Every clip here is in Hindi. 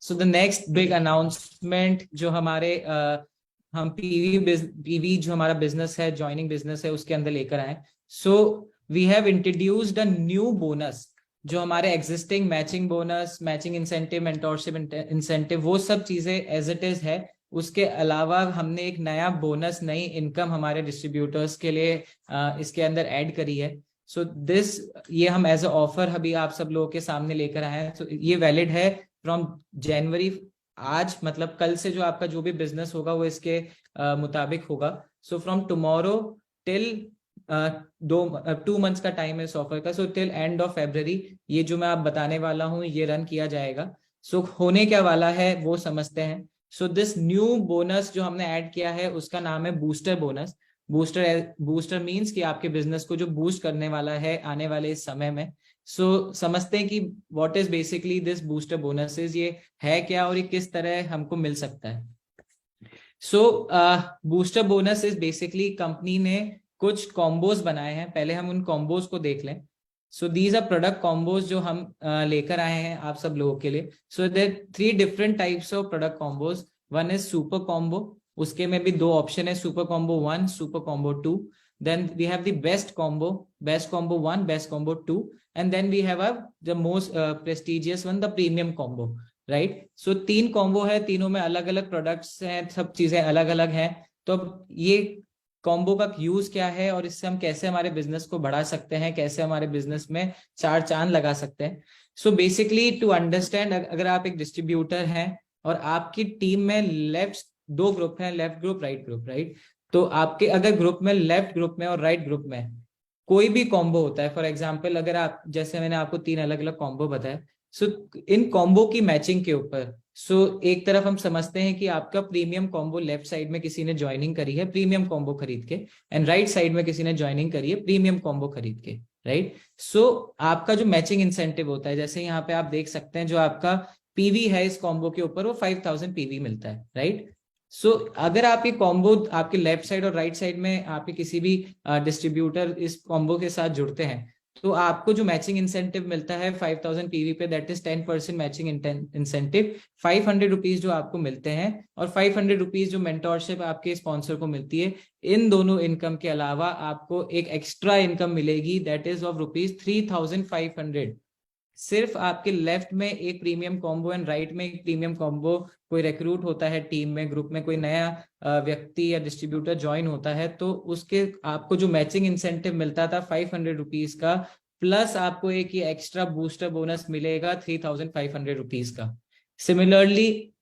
So the next big announcement जो हमारे हम पीवी जो हमारा बिजनेस है, ज्वाइनिंग बिजनेस है, उसके अंदर लेकर आए। So we have introduced a new bonus. जो हमारे existing matching bonus, matching incentive, mentorship incentive, वो सब चीजें एज इट इज है। उसके अलावा हमने एक नया बोनस, नई इनकम हमारे डिस्ट्रीब्यूटर्स के लिए इसके अंदर ऐड करी है। सो दिस, ये हम एज अ ऑफर अभी आप सब लोगों के सामने लेकर आए हैं। तो ये वैलिड है फ्रॉम जनवरी, आज मतलब कल से जो आपका जो भी बिजनेस होगा वो इसके मुताबिक होगा। So from tomorrow till 2 months का टाइम है इस ऑफर का। So till end of February ये जो मैं आप बताने वाला हूँ ये रन किया जाएगा। सो होने क्या वाला है वो समझते हैं। सो दिस न्यू बोनस जो हमने ऐड किया है उसका नाम है बूस्टर बोनस। बूस्टर मींस कि आपके बिजनेस को जो बूस्ट करने वाला है आने वाले इस समय में। सो समझते हैं कि what is basically this booster bonuses, ये है क्या और ये किस तरह हमको मिल सकता है। So booster bonus is basically company ने कुछ कॉम्बोज बनाए हैं, पहले हम उन कॉम्बोज को देख लें। So these are product combos जो हम लेकर आए हैं आप सब लोगों के लिए। So there 3 different types of product combos. One is super combo, उसके में भी 2 ऑप्शन है, super combo 1, super combo 2। Then we have the best combo, best combo 1, best combo 2, and then we have the most prestigious one, the premium combo. Right. So 3 combo है, तीनों में अलग अलग प्रोडक्ट्स हैं, सब चीजें अलग अलग हैं। तो ये कॉम्बो का यूज क्या है और इससे हम कैसे हमारे बिजनेस को बढ़ा सकते हैं, कैसे हमारे बिजनेस में 4 चांद लगा सकते हैं। सो बेसिकली टू अंडरस्टैंड, अगर आप एक डिस्ट्रीब्यूटर हैं और आपकी टीम में लेफ्ट 2 ग्रुप हैं, left group, right group, right. तो आपके अगर ग्रुप में, लेफ्ट ग्रुप में और राइट ग्रुप में कोई भी कॉम्बो होता है, फॉर एग्जाम्पल अगर आप, जैसे मैंने आपको 3 अलग अलग कॉम्बो बताया। सो इन कॉम्बो की मैचिंग के ऊपर, सो एक तरफ हम समझते हैं कि आपका प्रीमियम कॉम्बो लेफ्ट साइड में किसी ने ज्वाइनिंग करी है प्रीमियम कॉम्बो खरीद के, एंड राइट साइड में किसी ने ज्वाइनिंग करी है प्रीमियम कॉम्बो खरीद के। राइट। सो आपका जो मैचिंग इंसेंटिव होता है, जैसे यहाँ पे आप देख सकते हैं, जो आपका पीवी है इस कॉम्बो के ऊपर वो 5000 पीवी मिलता है। राइट। सो अगर आप ये कॉम्बो आपके लेफ्ट साइड और राइट साइड में आपके किसी भी डिस्ट्रीब्यूटर इस कॉम्बो के साथ जुड़ते हैं, तो आपको जो मैचिंग इंसेंटिव मिलता है 5000 पीवी पे, that is 10% matching incentive. 500 rupees जो आपको मिलते हैं और 500 रुपीज जो मेंटोरशिप आपके स्पॉन्सर को मिलती है। इन दोनों इनकम के अलावा आपको एक एक्स्ट्रा इनकम मिलेगी, दैट इज ऑफ रुपीज 3500। सिर्फ आपके लेफ्ट में एक प्रीमियम कॉम्बो एंड राइट में एक प्रीमियम कॉम्बो, कोई रिक्रूट होता है टीम में, ग्रुप में कोई नया व्यक्ति या डिस्ट्रीब्यूटर ज्वाइन होता है, तो उसके आपको जो मैचिंग इंसेंटिव मिलता था 500 रुपीज का, प्लस आपको एक ये एक्स्ट्रा बूस्टर बोनस मिलेगा 3500 रुपीज का। सिमिलरली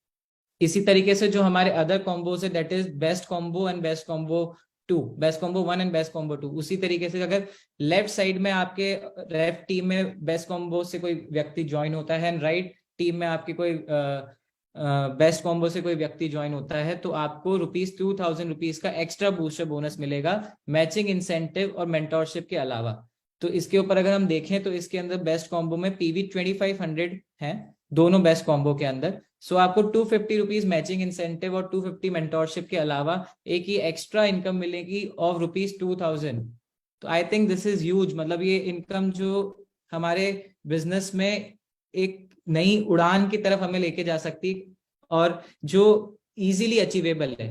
इसी तरीके से जो हमारे अदर कॉम्बोज है, that is best combo and best combo 2, best combo 1 and best combo 2। उसी तरीके से अगर लेफ्ट साइड में आपके लेफ्ट टीम में बेस्ट कॉम्बो से कोई व्यक्ति ज्वाइन होता है एंड राइट टीम में आपकी कोई बेस्ट कॉम्बो से कोई व्यक्ति ज्वाइन होता है, तो आपको ₹2000 का एक्स्ट्रा बूस्टर बोनस मिलेगा मैचिंग इंसेंटिव और मेंटोरशिप के अलावा। तो इसके ऊपर अगर हम देखें तो इसके अंदर बेस्ट कॉम्बो में पीवी 2500 है दोनों बेस्ट कॉम्बो के अंदर। सो आपको ₹250 मैचिंग इंसेंटिव और 250 मेंटोरशिप के अलावा एक ही एक्स्ट्रा इनकम मिलेगी ऑफ ₹2000। तो I think this is huge. मतलब ये इनकम जो हमारे बिजनेस में एक नई उड़ान की तरफ हमें लेके जा सकती, और जो इजीली अचीवेबल है।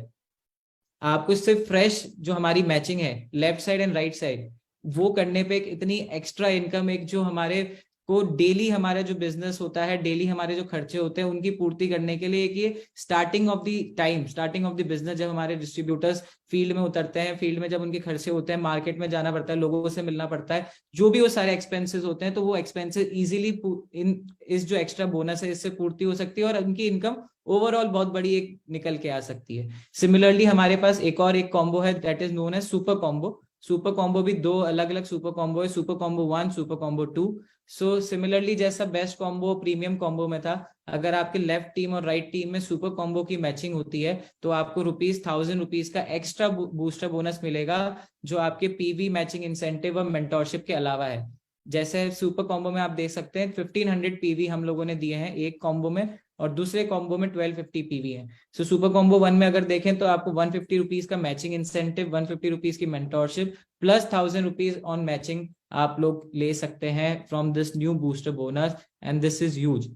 आपको सिर्फ फ्रेश जो हमारी मैचिंग है left side and right side, वो करने पे एक इतनी एक्स्ट्रा इनकम, एक जो हमारे को डेली हमारा जो बिजनेस होता है, डेली हमारे जो खर्चे होते हैं उनकी पूर्ति करने के लिए, एक ये starting of the time, starting of the business, जब हमारे डिस्ट्रीब्यूटर्स फील्ड में उतरते हैं, फील्ड में जब उनके खर्चे होते हैं, मार्केट में जाना पड़ता है, लोगों से मिलना पड़ता है, जो भी वो सारे एक्सपेंसेस होते हैं, तो वो एक्सपेंसेस इजीली इन इस जो एक्स्ट्रा बोनस है इससे पूर्ति हो सकती है और उनकी इनकम ओवरऑल बहुत बड़ी एक निकल के आ सकती है। सिमिलरली हमारे पास एक कॉम्बो है, that is known as super combo. Super combo भी 2 अलग अलग सुपर कॉम्बो है, super combo 1, super combo 2। So similarly जैसा बेस्ट कॉम्बो प्रीमियम कॉम्बो में था, अगर आपके लेफ्ट टीम और राइट टीम में सुपर कॉम्बो की मैचिंग होती है तो आपको ₹1000 का एक्स्ट्रा बूस्टर बोनस मिलेगा, जो आपके पीवी मैचिंग इंसेंटिव और मेंटोरशिप के अलावा है। जैसे सुपर कॉम्बो में आप देख सकते हैं 1500 पीवी हम लोगों ने दिए हैं एक कॉम्बो में, और दूसरे कॉम्बो में 1250 पीवी है। सो सुपर कॉम्बो 1 में अगर देखें तो आपको ₹150 का मैचिंग इंसेंटिव, ₹150 की मेंटोरशिप, प्लस ₹1000 ऑन मैचिंग आप लोग ले सकते हैं from this new booster bonus, and this is huge.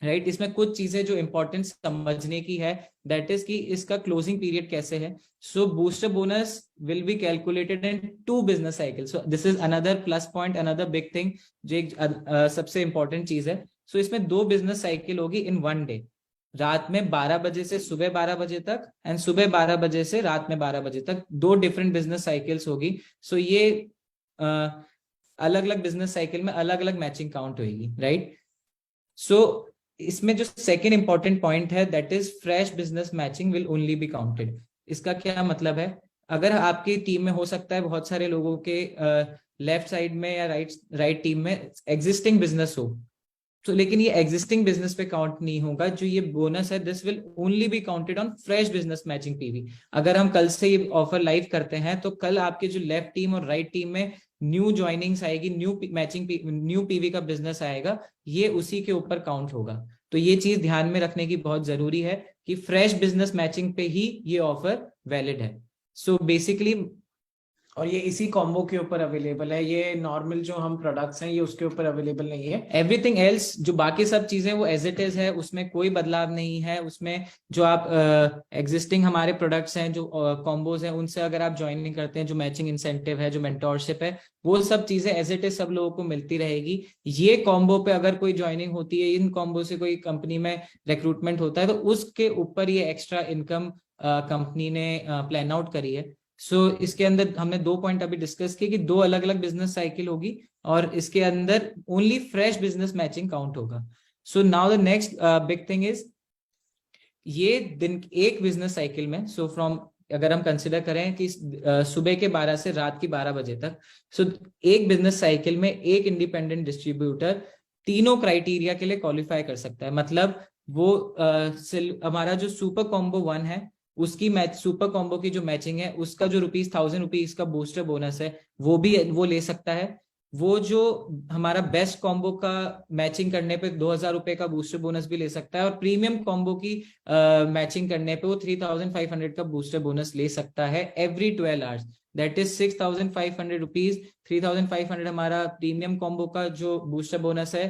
Right. इसमें कुछ चीजें जो इंपॉर्टेंट समझने की है, दैट इज कि इसका क्लोजिंग पीरियड कैसे है। So booster bonus will be calculated in 2 business cycle. So this is another plus point, another big thing, जो एक सबसे इंपॉर्टेंट चीज है। सो इसमें 2 बिजनेस साइकिल होगी इन 1 डे। रात में 12 बजे से सुबह 12 बजे तक, एंड सुबह 12 बजे से रात में 12 बजे तक 2 डिफरेंट बिजनेस साइकिल्स होगी। सो ये अलग अलग बिजनेस साइकिल में अलग अलग मैचिंग काउंट होगी, राइट। सो इसमें जो सेकेंड इंपॉर्टेंट पॉइंट है, that is fresh business matching will only be counted. इसका क्या मतलब है? अगर आपकी टीम में हो सकता है बहुत सारे लोगों के लेफ्ट साइड में या राइट टीम में एग्जिस्टिंग बिजनेस हो, तो लेकिन ये एग्जिस्टिंग बिजनेस पे काउंट नहीं होगा। जो ये बोनस है, this will only be counted on fresh business matching PV. अगर हम कल से ये ऑफर लाइव करते हैं, तो कल आपके जो लेफ्ट टीम और राइट टीम में न्यू ज्वाइनिंग्स आएगी, न्यू मैचिंग, न्यू पीवी का बिजनेस आएगा, ये उसी के ऊपर काउंट होगा। तो ये चीज ध्यान में रखने की बहुत जरूरी है कि फ्रेश बिजनेस मैचिंग पे ही ये ऑफर वैलिड है। सो बेसिकली, और ये इसी कॉम्बो के ऊपर अवेलेबल है, ये नॉर्मल जो हम प्रोडक्ट्स हैं ये उसके ऊपर अवेलेबल नहीं है। एवरीथिंग एल्स, जो बाकी सब चीजें वो एज इट इज है, उसमें कोई बदलाव नहीं है। उसमें जो आप एग्जिस्टिंग हमारे प्रोडक्ट्स हैं, जो कॉम्बोज हैं, उनसे अगर आप ज्वाइनिंग करते हैं, जो मैचिंग इंसेंटिव है, जो मेंटोरशिप है, वो सब चीजें एज इट इज सब लोगों को मिलती रहेगी। ये कॉम्बो पे अगर कोई ज्वाइनिंग होती है, इन कॉम्बो से कोई कंपनी में रिक्रूटमेंट होता है, तो उसके ऊपर ये एक्स्ट्रा इनकम कंपनी ने प्लान आउट करी है। इसके अंदर हमने 2 पॉइंट अभी डिस्कस किए कि 2 अलग अलग बिजनेस साइकिल होगी, और इसके अंदर only fresh business matching count होगा। So now the next big thing is, ये दिन एक बिजनेस साइकिल में, सो फ्रॉम, अगर हम कंसिडर करें कि सुबह के 12 से रात की 12 बजे तक, सो एक बिजनेस साइकिल में एक इंडिपेंडेंट डिस्ट्रीब्यूटर तीनों क्राइटेरिया के लिए क्वालिफाई कर सकता है। मतलब वो हमारा जो सुपर कॉम्बो 1 है, उसकी मैच, सुपर कॉम्बो की जो मैचिंग है, उसका जो ₹1000 का बूस्टर बोनस है, वो ले सकता है। वो जो हमारा बेस्ट कॉम्बो का मैचिंग करने पे ₹2000 का बूस्टर बोनस भी ले सकता है, और प्रीमियम कॉम्बो की मैचिंग करने पे वो 3500 का बूस्टर बोनस ले सकता है एवरी 12 आवर्स। That is ₹6500। 3500 हमारा प्रीमियम कॉम्बो का जो बूस्टर बोनस है,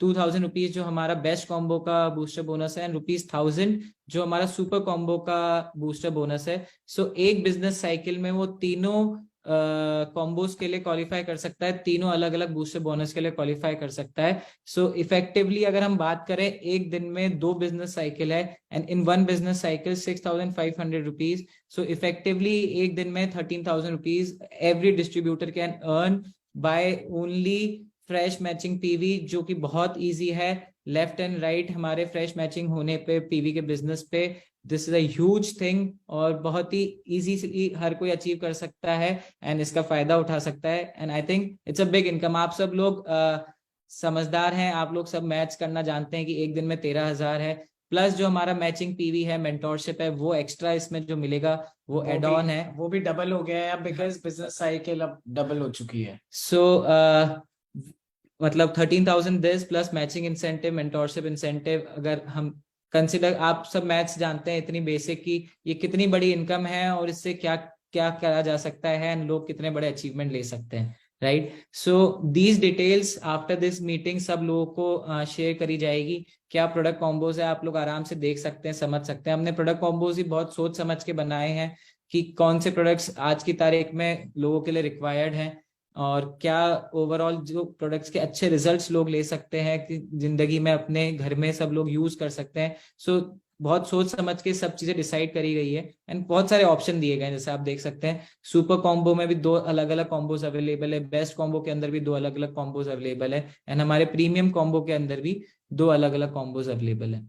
2000 जो हमारा बेस्ट कॉम्बो का बूस्टर बोनस है, एंड ₹1000 जो हमारा सुपर कॉम्बो का बूस्टर बोनस है। एक बिजनेस साइकिल में वो तीनों कॉम्बोज के लिए क्वालिफाई कर सकता है, तीनों अलग अलग बूस्टर बोनस के लिए क्वालिफाई कर सकता है। इफेक्टिवली अगर हम बात करें, एक दिन में 2 बिजनेस साइकिल है, and in 1 business cycle ₹6500। Effectively एक दिन में ₹13,000 every distributor can earn by only fresh matching PV, जो कि बहुत इजी है। लेफ्ट एंड राइट हमारे फ्रेश मैचिंग होने पे पीवी के बिजनेस पे, दिस इज अज थिंग, और बहुत ही इजी हर कोई अचीव कर सकता है, एंड इसका फायदा उठा सकता है। And I think it's a big income. आप सब लोग समझदार हैं, आप लोग सब मैच करना जानते हैं कि एक दिन में 13,000 है, प्लस जो हमारा मैचिंग पीवी है, मेंटोरशिप है, वो एक्स्ट्रा इसमें जो मिलेगा वो एड ऑन है, वो भी डबल हो गया है बिकॉज बिजनेस साइकिल अब डबल हो चुकी है। मतलब 13,000 this plus matching incentive, mentorship incentive, अगर हम कंसिडर, आप सब मैथ्स जानते हैं इतनी बेसिक की, ये कितनी बड़ी इनकम है, और इससे क्या क्या करा जा सकता है, एंड लोग कितने बड़े अचीवमेंट ले सकते हैं, right. These details after this meeting सब लोगों को शेयर करी जाएगी। क्या प्रोडक्ट कॉम्बोज है, आप लोग आराम से देख सकते हैं, समझ सकते हैं। हमने प्रोडक्ट कॉम्बोज ही बहुत सोच समझ के बनाए हैं कि कौन से प्रोडक्ट्स आज की तारीख में लोगों के लिए रिक्वायर्ड हैं, और क्या ओवरऑल जो प्रोडक्ट्स के अच्छे रिजल्ट्स लोग ले सकते हैं कि जिंदगी में अपने घर में सब लोग यूज कर सकते हैं। बहुत सोच समझ के सब चीजें डिसाइड करी गई है, एंड बहुत सारे ऑप्शन दिए गए हैं, जैसे आप देख सकते हैं। सुपर कॉम्बो में भी 2 अलग अलग कॉम्बोज अवेलेबल है, बेस्ट कॉम्बो के अंदर भी 2 अलग अलग कॉम्बोज अवेलेबल है, एंड हमारे प्रीमियम कॉम्बो के अंदर भी 2 अलग अलग कॉम्बोज अवेलेबल है।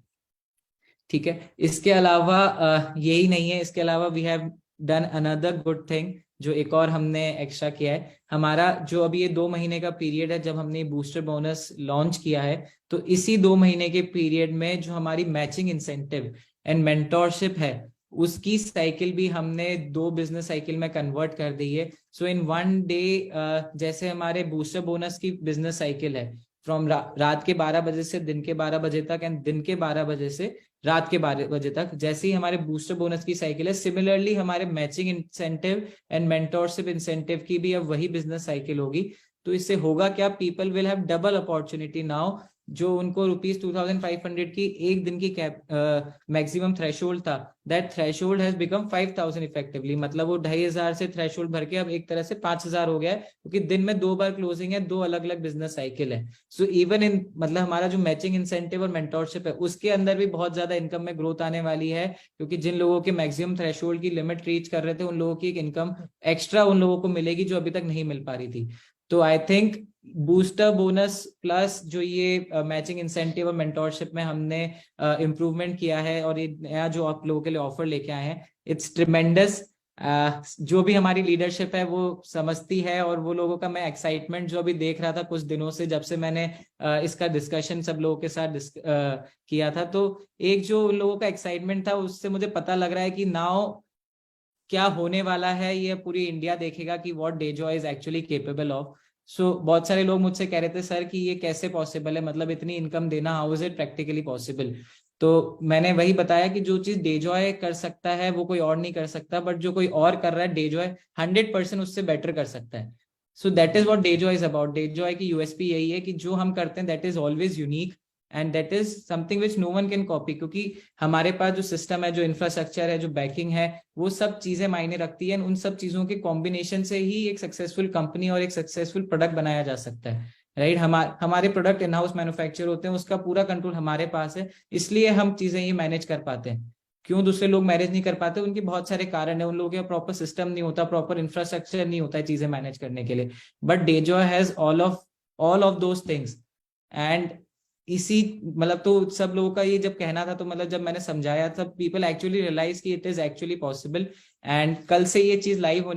ठीक है, इसके अलावा यही नहीं है, इसके अलावा we have done another good thing, जो एक और हमने एक्स्ट्रा किया है। हमारा जो अभी ये 2 महीने का पीरियड है, जब हमने बूस्टर बोनस लॉन्च किया है, तो इसी 2 महीने के पीरियड में जो हमारी मैचिंग इंसेंटिव एंड मेंटोरशिप है, उसकी साइकिल भी हमने 2 बिजनेस साइकिल में कन्वर्ट कर दी है। इन 1 डे, जैसे हमारे बूस्टर बोनस की बिजनेस साइकिल है फ्रॉम रात के 12 बजे से दिन के 12 बजे तक, एंड दिन के 12 बजे से रात के 12 बजे तक, जैसे ही हमारे बूस्टर बोनस की साइकिल है, सिमिलरली हमारे matching incentive and mentorship incentive की भी अब वही बिजनेस साइकिल होगी। तो इससे होगा क्या, people will have double opportunity now जो उनको ₹2500 की एक दिन की कैप मैक्सिमम थ्रेशोल्ड था, that threshold has become 5000 effectively, मतलब वो 2500 से थ्रेशोल्ड भर के अब एक तरह से 5000 हो गया है, क्योंकि दिन में 2 बार क्लोजिंग है, 2 अलग अलग बिजनेस साइकिल है। सो इवन इन मतलब हमारा जो मैचिंग इंसेंटिव और मेंटोरशिप है उसके अंदर भी बहुत ज्यादा इनकम में ग्रोथ आने वाली है, क्योंकि जिन लोगों के मैक्सिमम थ्रेशोल्ड की लिमिट रीच कर रहे थे उन लोगों की एक इनकम एक्स्ट्रा उन लोगों को मिलेगी जो अभी तक नहीं मिल पा रही थी। तो I think booster bonus plus जो ये मैचिंग इंसेंटिव और मेंटोरशिप में हमने इम्प्रूवमेंट किया है और ये नया जो आप लोगों के लिए ऑफर लेके आए हैं, इट्स ट्रिमेंडस। जो भी हमारी लीडरशिप है वो समझती है, और वो लोगों का मैं एक्साइटमेंट जो अभी देख रहा था कुछ दिनों से, जब से मैंने इसका डिस्कशन सब लोगों के साथ किया था, तो एक जो उन लोगों का एक्साइटमेंट था उससे मुझे पता लग रहा है कि नाउ क्या होने वाला है, ये पूरी इंडिया देखेगा कि what Dejoy is actually capable of. सो बहुत सारे लोग मुझसे कह रहे थे सर कि ये कैसे पॉसिबल है, मतलब इतनी इनकम देना, how is it practically possible. तो मैंने वही बताया कि जो चीज डेजॉय कर सकता है वो कोई और नहीं कर सकता, बट जो कोई और कर रहा है डेजॉय 100% उससे बेटर कर सकता है। So that is what Dejoy is about. Dejoy की यूएसपी यही है कि जो हम करते हैं that is always unique and that is something which no one can copy, क्योंकि हमारे पास जो सिस्टम है, जो इंफ्रास्ट्रक्चर है, जो बैकिंग है, वो सब चीजें मायने रखती है। उन सब चीजों के कॉम्बिनेशन से ही एक सक्सेसफुल कंपनी और एक सक्सेसफुल प्रोडक्ट बनाया जा सकता है, राइट। हमारे प्रोडक्ट इन हाउस मैन्युफैक्चर होते हैं, उसका पूरा कंट्रोल हमारे पास है, इसलिए हम चीजें ये मैनेज कर पाते हैं। क्यों दूसरे लोग मैनेज नहीं कर पाते, उनके बहुत सारे कारण है, उन लोगों के प्रॉपर सिस्टम नहीं होता, प्रॉपर इंफ्रास्ट्रक्चर नहीं होता है चीजें मैनेज करने के लिए। But Dejoy has all of those things. And इसी मतलब तो सब लोगों का ये जब कहना था, तो मतलब जब मैंने समझाया तब पीपल एक्चुअली रियलाइज कि it is actually possible. And कल से ये चीज लाइव होने